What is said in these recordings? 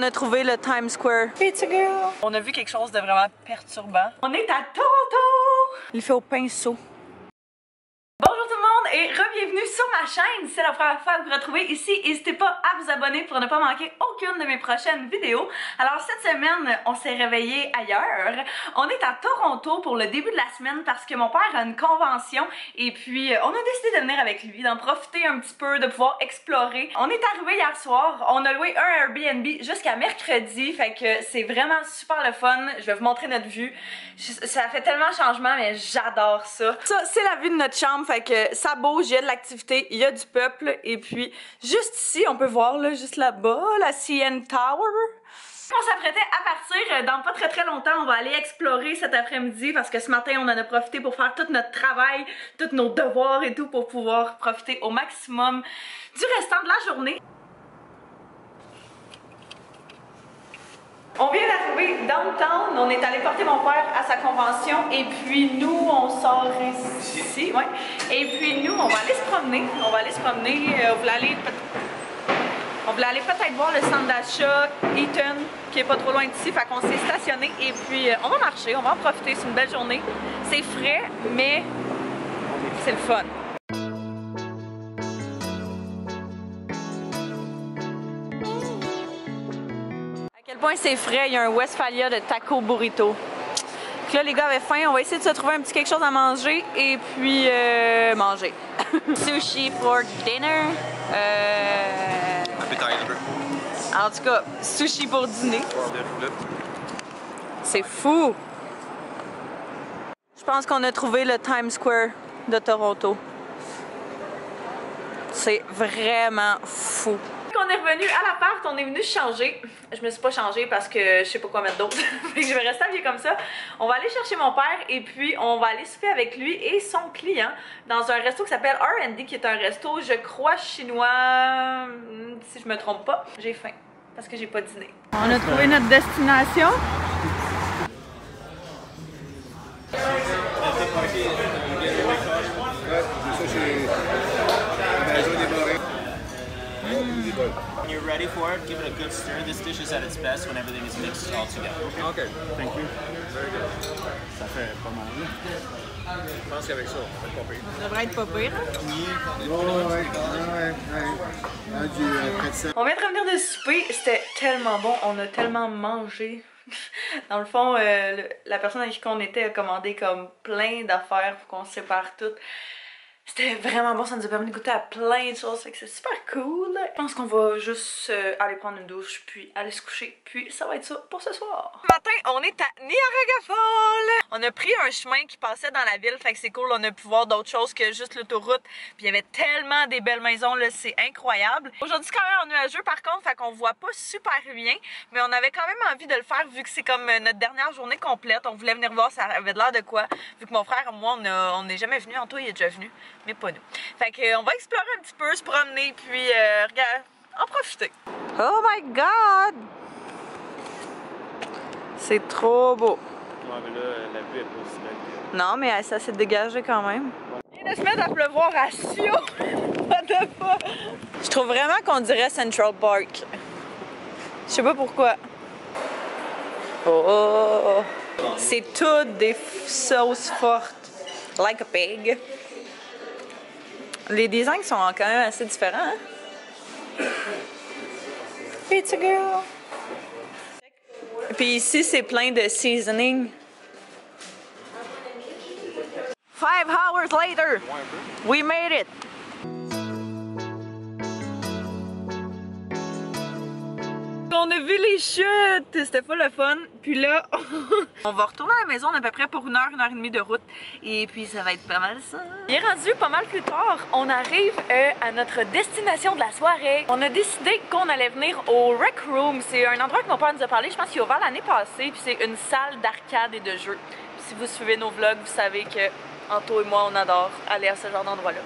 qu'on a trouvé le Times Square. Pizza Girl! On a vu quelque chose de vraiment perturbant. On est à Toronto! Il fait au pinceau. Bonjour tout le monde et re-bienvenue sur ma chaîne. Si c'est la première fois que vous retrouvez ici, n'hésitez pas à vous abonner pour ne pas manquer aucune de mes prochaines vidéos. Alors cette semaine, on s'est réveillé ailleurs. On est à Toronto pour le début de la semaine parce que mon père a une convention et puis on a décidé de venir avec lui, d'en profiter un petit peu, de pouvoir explorer. On est arrivé hier soir, on a loué un Airbnb jusqu'à mercredi, fait que c'est vraiment super le fun. Je vais vous montrer notre vue. Ça fait tellement de changements, mais j'adore ça. Ça, c'est la vue de notre chambre, fait que ça bouge, il y a de l'activité, il y a du peuple. Et puis, juste ici, on peut voir, là, juste là-bas, la CN Tower. On s'apprêtait à partir dans pas très longtemps. On va aller explorer cet après-midi parce que ce matin, on en a profité pour faire tout notre travail, tous nos devoirs et tout pour pouvoir profiter au maximum du restant de la journée. On vient d'arriver downtown, on est allé porter mon père à sa convention et puis nous on sort ici, ouais. Et puis nous on va aller se promener, on voulait aller peut-être voir le centre d'achat Eaton qui est pas trop loin d'ici, fait qu'on s'est stationné et puis on va marcher, on va en profiter, c'est une belle journée, c'est frais mais c'est le fun. C'est frais, il y a un Westphalia de taco burrito. Donc là, les gars avaient faim, on va essayer de se trouver un petit quelque chose à manger et puis manger. Sushi for dinner. Appetizer. En tout cas, sushi pour dîner. C'est fou! Je pense qu'on a trouvé le Times Square de Toronto. C'est vraiment fou. On est revenu à l'appart, on est venu changer. Je me suis pas changée parce que je sais pas quoi mettre d'autre. Je vais rester habillée comme ça. On va aller chercher mon père et puis on va aller souper avec lui et son client dans un resto qui s'appelle R&D, qui est un resto, je crois, chinois, si je me trompe pas. J'ai faim parce que j'ai pas dîné. On a trouvé notre destination. When you're ready for it, give it a good stir. This dish is at its best when everything is mixed all together. Okay, thank you. Very good. Ça fait pas mal. Je pense qu'avec ça, ça fait pas pire. Ça devrait être pas pire. Ouais. On vient de revenir de souper, c'était tellement bon, on a tellement mangé. Dans le fond, la personne avec qui on était a commandé comme plein d'affaires pour qu'on se sépare toutes. C'était vraiment bon, ça nous a permis de goûter à plein de choses, fait que c'est super cool. Je pense qu'on va juste aller prendre une douche, puis aller se coucher, puis ça va être ça pour ce soir. Ce matin, on est à Niagara Falls! On a pris un chemin qui passait dans la ville, fait que c'est cool, on a pu voir d'autres choses que juste l'autoroute. Puis il y avait tellement des belles maisons, là, c'est incroyable. Aujourd'hui, c'est quand même nuageux par contre, fait qu'on voit pas super bien, mais on avait quand même envie de le faire vu que c'est comme notre dernière journée complète. On voulait venir voir, ça avait l'air de quoi, vu que mon frère et moi, on n'est jamais venu, Antoine il est déjà venu. Mais pas nous. Fait que on va explorer un petit peu, se promener, puis regarde, en profiter. Oh my god! C'est trop beau. Ouais, mais là, la vue est pas aussi belle que... Non, mais ça s'est dégagé quand même. Il vient de se mettre à pleuvoir à Sio. What the fuck? Je trouve vraiment qu'on dirait Central Park. Je sais pas pourquoi. Oh! C'est toutes des sauces fortes. Like a pig. Les designs sont quand même assez différents, hein? Pizza Girl! Puis ici, c'est plein de seasoning. 5 hours later, we made it! On a vu les chutes, c'était pas le fun. Puis là, on va retourner à la maison à peu près pour 1 heure et demie de route. Et puis ça va être pas mal ça. Il est rendu pas mal plus tard. On arrive à notre destination de la soirée. On a décidé qu'on allait venir au Rec Room. C'est un endroit que mon père nous a parlé, je pense qu'il a ouvert l'année passée. Puis c'est une salle d'arcade et de jeux. Puis si vous suivez nos vlogs, vous savez que Anto et moi, on adore aller à ce genre d'endroit-là.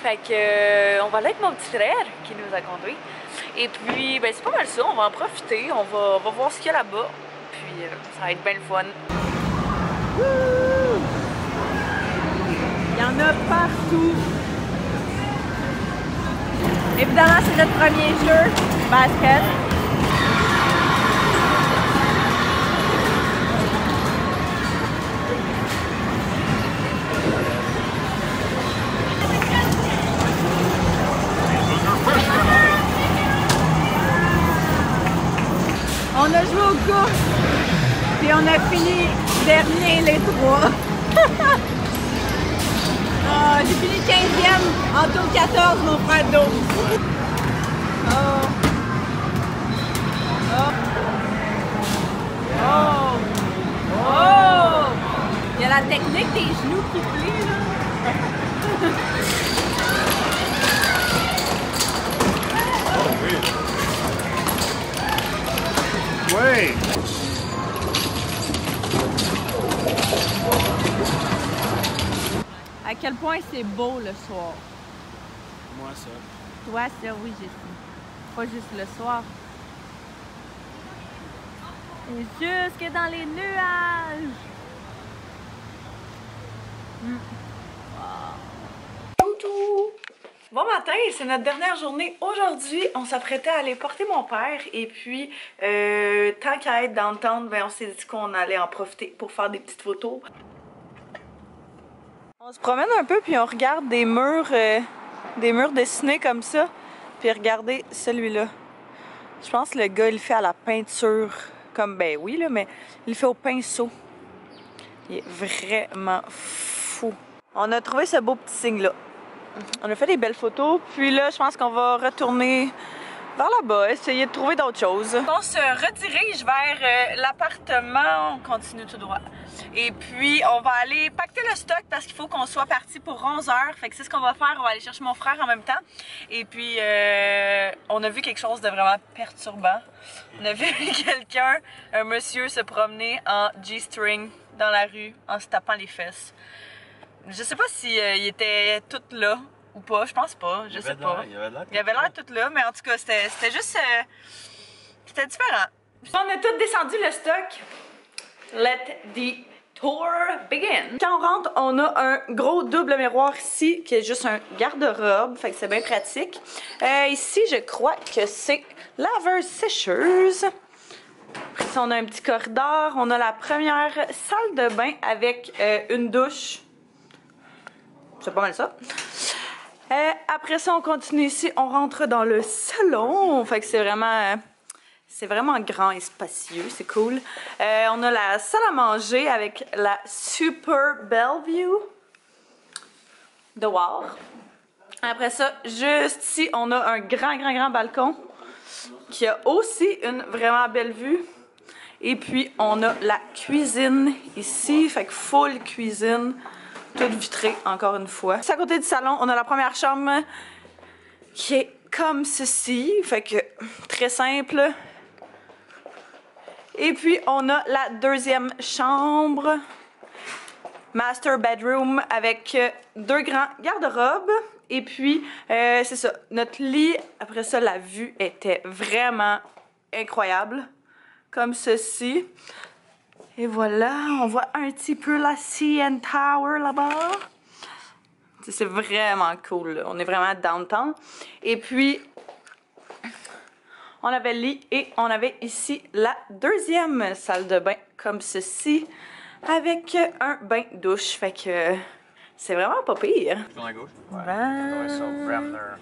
Fait que on va aller avec mon petit frère qui nous a conduits. Et puis, ben c'est pas mal ça, on va en profiter, on va voir ce qu'il y a là-bas. Puis, ça va être bien le fun. Wouh! Il y en a partout. Évidemment, c'est notre premier jeu, basket. On a joué aux courses, puis on a fini dernier les trois. J'ai fini 15e, en tour 14, mon frère 12. Oh. Oh. Oh. Oh. Il y a la technique des genoux qui plient, là. Oui! À quel point c'est beau le soir. Moi, ça. Toi, ça, oui, je sais. Pas juste le soir. Et jusque dans les nuages. Wow. Bon matin, c'est notre dernière journée. Aujourd'hui, on s'apprêtait à aller porter mon père. Et puis, tant qu'à être dans le temps, ben, on s'est dit qu'on allait en profiter pour faire des petites photos. On se promène un peu, puis on regarde des murs dessinés comme ça. Puis regardez celui-là. Je pense que le gars, il le fait à la peinture. Comme, ben oui, là, mais il le fait au pinceau. Il est vraiment fou. On a trouvé ce beau petit signe-là. On a fait des belles photos, puis là, je pense qu'on va retourner vers là-bas, essayer de trouver d'autres choses. On se redirige vers l'appartement, on continue tout droit. Et puis, on va aller pacter le stock parce qu'il faut qu'on soit parti pour 11 h. Fait que c'est ce qu'on va faire, on va aller chercher mon frère en même temps. Et puis, on a vu quelque chose de vraiment perturbant. On a vu quelqu'un, un monsieur, se promener en G-string dans la rue en se tapant les fesses. Je sais pas si il était tout là ou pas, je pense pas, je sais pas. Il avait l'air tout là, mais en tout cas, c'était juste... c'était différent. On a tout descendu le stock. Let the tour begin. Quand on rentre, on a un gros double miroir ici, qui est juste un garde-robe, fait que c'est bien pratique. Ici, je crois que c'est laveuse-sécheuse. Après ça, on a un petit corridor. On a la première salle de bain avec une douche. C'est pas mal ça. Après ça, on continue ici. On rentre dans le salon. Fait que c'est vraiment grand et spacieux. C'est cool. On a la salle à manger avec la super belle view dehors. Après ça, juste ici, on a un grand balcon qui a aussi une vraiment belle vue. Et puis, on a la cuisine ici. Fait que full cuisine. Toute vitrée, encore une fois. À côté du salon, on a la première chambre qui est comme ceci. Fait que très simple. Et puis, on a la deuxième chambre. Master bedroom avec deux grands garde-robes. Et puis, c'est ça. Notre lit, après ça, la vue était vraiment incroyable. Comme ceci. Et voilà, on voit un petit peu la CN Tower là-bas. C'est vraiment cool, là. On est vraiment downtown. Et puis, on avait le lit et on avait ici la deuxième salle de bain, comme ceci, avec un bain-douche. Fait que c'est vraiment pas pire. Sur la gauche?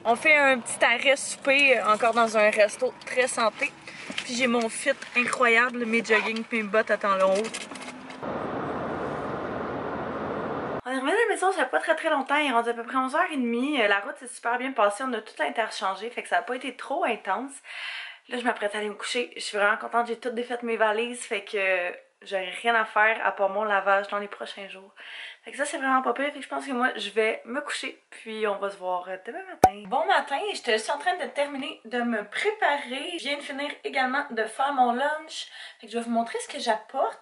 On fait un petit arrêt souper, encore dans un resto très santé. Puis j'ai mon fit incroyable, mes jogging puis mes bottes à talons hauts. On est revenu à la maison, ça fait pas très longtemps, il est rendu à peu près 11h30. La route s'est super bien passée, on a tout interchangé, fait que ça a pas été trop intense. Là, je m'apprête à aller me coucher. Je suis vraiment contente, j'ai tout défait mes valises, fait que j'aurai rien à faire à part mon lavage dans les prochains jours. Fait que ça, c'est vraiment pas pire, fait que je pense que moi, je vais me coucher, puis on va se voir demain matin. Bon matin, je suis en train de terminer de me préparer. Je viens de finir également de faire mon lunch, fait que je vais vous montrer ce que j'apporte.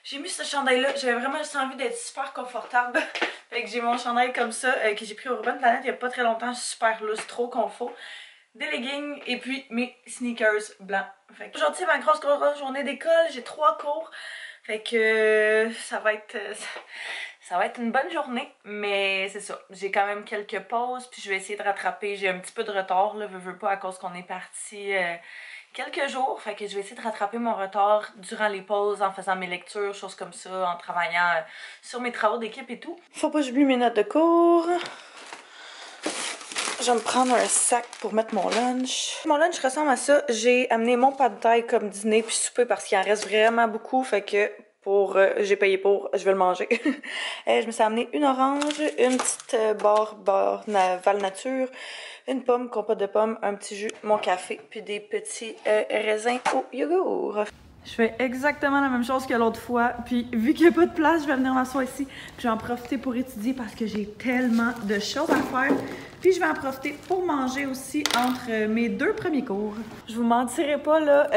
J'ai mis ce chandail-là, j'avais vraiment juste envie d'être super confortable. Fait que j'ai mon chandail comme ça, que j'ai pris au Urban Planet il y a pas très longtemps, super loose, trop confort. Des leggings et puis mes sneakers blancs. Aujourd'hui, c'est ma grosse journée d'école, j'ai 3 cours. Fait que ça va être une bonne journée, mais c'est ça. J'ai quand même quelques pauses, puis je vais essayer de rattraper. J'ai un petit peu de retard, là, veux pas, à cause qu'on est parti quelques jours. Fait que je vais essayer de rattraper mon retard durant les pauses, en faisant mes lectures, choses comme ça, en travaillant sur mes travaux d'équipe et tout. Faut pas que j'oublie mes notes de cours. Je vais me prendre un sac pour mettre mon lunch. Mon lunch ressemble à ça. J'ai amené mon pad thai comme dîner puis souper parce qu'il en reste vraiment beaucoup. Fait que j'ai payé pour, je vais le manger. Je me suis amené une orange, une petite barre Val Nature, une pomme, compote de pommes, un petit jus, mon café, puis des petits raisins au yogourt. Je fais exactement la même chose que l'autre fois, puis vu qu'il n'y a pas de place, je vais venir m'asseoir ici, puis je vais en profiter pour étudier parce que j'ai tellement de choses à faire. Puis je vais en profiter pour manger aussi entre mes 2 premiers cours. Je vous mentirai pas, là,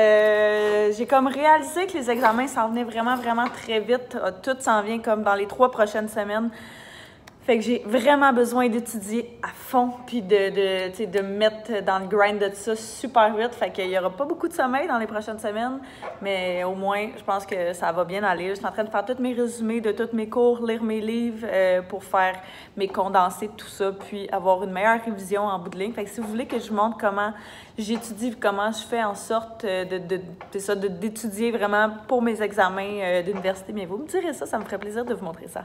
j'ai comme réalisé que les examens s'en venaient vraiment très vite. Tout s'en vient comme dans les 3 prochaines semaines. Fait que j'ai vraiment besoin d'étudier à fond puis de me mettre dans le grind de ça super vite. Fait qu'il y aura pas beaucoup de sommeil dans les prochaines semaines, mais au moins, je pense que ça va bien aller. Je suis en train de faire tous mes résumés de tous mes cours, lire mes livres pour faire mes condensés, tout ça, puis avoir une meilleure révision en bout de ligne. Fait que si vous voulez que je vous montre comment j'étudie, comment je fais en sorte d'étudier vraiment pour mes examens d'université, bien vous me direz ça, ça me ferait plaisir de vous montrer ça.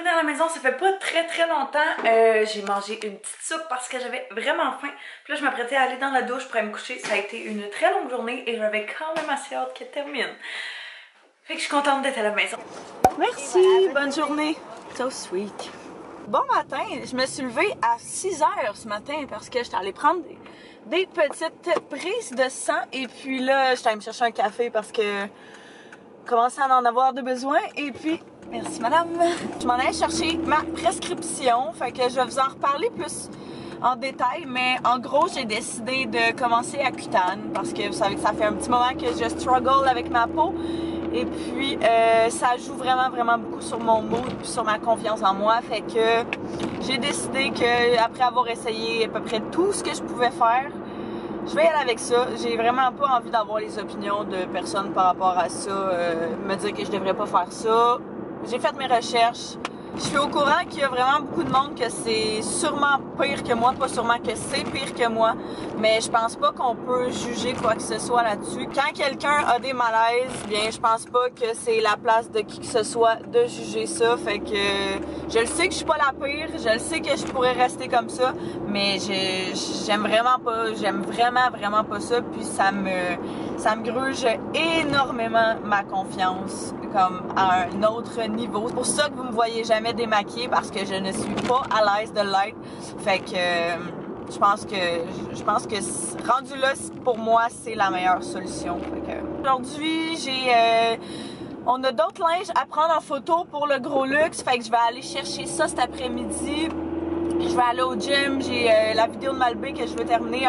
À la maison, ça fait pas très longtemps. J'ai mangé une petite soupe parce que j'avais vraiment faim. Puis là, je m'apprêtais à aller dans la douche pour aller me coucher. Ça a été une très longue journée et j'avais quand même assez hâte qu'elle termine. Fait que je suis contente d'être à la maison. Merci, bonne journée. So sweet. Bon matin, je me suis levée à 6 h ce matin parce que j'étais allée prendre des petites prises de sang. Et puis là, j'étais allée me chercher un café parce que je commençais à en avoir de besoin. Et puis, merci madame. Je m'en allais chercher ma prescription, fait que je vais vous en reparler plus en détail, mais en gros, j'ai décidé de commencer Accutane parce que vous savez que ça fait un petit moment que je struggle avec ma peau et puis ça joue vraiment beaucoup sur mon mood et sur ma confiance en moi, fait que j'ai décidé que après avoir essayé à peu près tout ce que je pouvais faire, je vais y aller avec ça. J'ai vraiment pas envie d'avoir les opinions de personnes par rapport à ça, me dire que je devrais pas faire ça. J'ai fait mes recherches. Je suis au courant qu'il y a vraiment beaucoup de monde que c'est sûrement pire que moi, pas sûrement que c'est pire que moi, mais je pense pas qu'on peut juger quoi que ce soit là-dessus. Quand quelqu'un a des malaises, bien je pense pas que c'est la place de qui que ce soit de juger ça, fait que je le sais que je suis pas la pire, je le sais que je pourrais rester comme ça, mais j'aime vraiment pas ça, puis ça me gruge énormément ma confiance comme à un autre niveau. C'est pour ça que vous me voyez jamais démaquillée parce que je ne suis pas à l'aise de l'être. Fait que je pense que rendu là, pour moi, c'est la meilleure solution. Aujourd'hui, on a d'autres linges à prendre en photo pour le gros luxe. Fait que je vais aller chercher ça cet après-midi. Je vais aller au gym. J'ai la vidéo de Malbé que je veux terminer.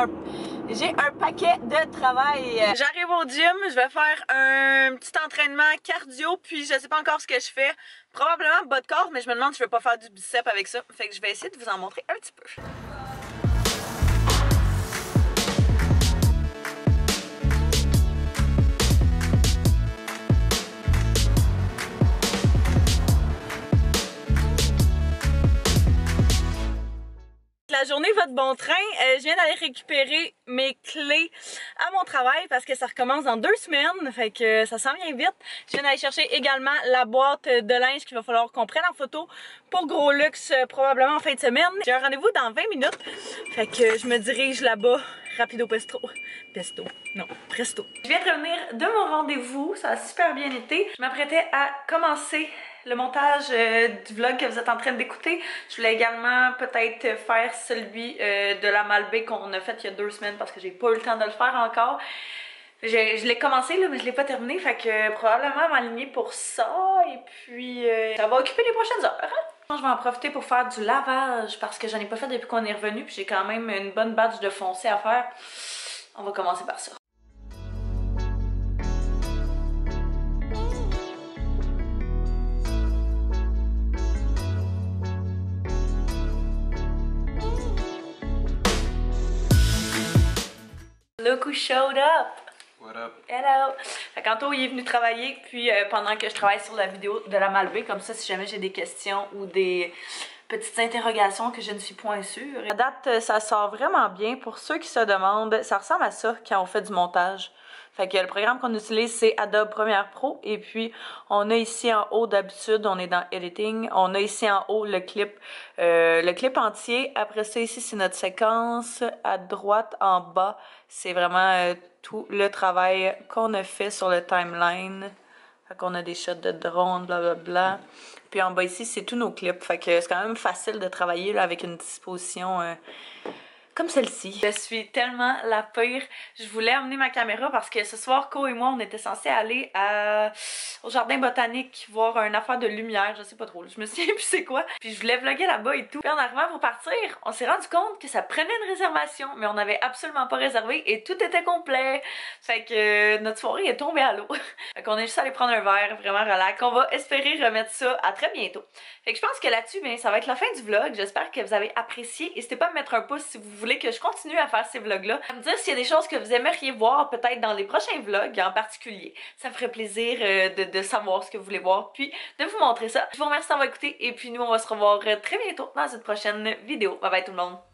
J'ai un paquet de travail. J'arrive au gym, je vais faire un petit entraînement cardio, puis je sais pas encore ce que je fais. Probablement bas de corps, mais je me demande si je vais pas faire du bicep avec ça. Fait que je vais essayer de vous en montrer un petit peu. La journée va de bon train. Je viens d'aller récupérer mes clés à mon travail parce que ça recommence dans 2 semaines. Fait que ça s'en vient vite. Je viens d'aller chercher également la boîte de linge qu'il va falloir qu'on prenne en photo pour Gros Luxe probablement en fin de semaine. J'ai un rendez-vous dans 20 minutes. Fait que je me dirige là-bas. Rapido presto. Presto. Je viens de revenir de mon rendez-vous. Ça a super bien été. Je m'apprêtais à commencer le montage du vlog que vous êtes en train d'écouter. Je voulais également peut-être faire celui de la Malbé qu'on a fait il y a 2 semaines parce que j'ai pas eu le temps de le faire encore. Je l'ai commencé là, mais je l'ai pas terminé, fait que probablement m'aligner pour ça et puis ça va occuper les prochaines heures. Hein? Je vais en profiter pour faire du lavage parce que j'en ai pas fait depuis qu'on est revenu, puis j'ai quand même une bonne batch de foncé à faire. On va commencer par ça. Look who showed up! What up? Hello! Fait qu'Anto, il est venu travailler, puis pendant que je travaille sur la vidéo de la Malbé, comme ça, si jamais j'ai des questions ou des petites interrogations que je ne suis point sûre. À date, ça sort vraiment bien. Pour ceux qui se demandent, ça ressemble à ça quand on fait du montage. Fait que le programme qu'on utilise, c'est Adobe Premiere Pro. Et puis, on a ici en haut, d'habitude, on est dans Editing. On a ici en haut le clip entier. Après ça, ici, c'est notre séquence. À droite, en bas, c'est vraiment tout le travail qu'on a fait sur le timeline. Fait qu'on a des shots de drone, blablabla. Puis en bas ici, c'est tous nos clips. Fait que c'est quand même facile de travailler là, avec une disposition comme celle-ci. Je suis tellement la pire. Je voulais amener ma caméra parce que ce soir, Co et moi, on était censés aller au jardin botanique voir une affaire de lumière. Je sais pas trop. Je me souviens plus c'est quoi. Puis je voulais vlogger là-bas et tout. Puis en arrivant pour partir, on s'est rendu compte que ça prenait une réservation. Mais on n'avait absolument pas réservé et tout était complet. Fait que notre soirée est tombée à l'eau. Fait qu'on est juste allé prendre un verre vraiment relax. On va espérer remettre ça à très bientôt. Fait que je pense que là-dessus, bien, ça va être la fin du vlog. J'espère que vous avez apprécié. N'hésitez pas à me mettre un pouce si vous voulez que je continue à faire ces vlogs-là. À me dire s'il y a des choses que vous aimeriez voir peut-être dans les prochains vlogs en particulier. Ça me ferait plaisir de savoir ce que vous voulez voir puis de vous montrer ça. Je vous remercie d'avoir écouté et puis nous on va se revoir très bientôt dans une prochaine vidéo. Bye bye tout le monde!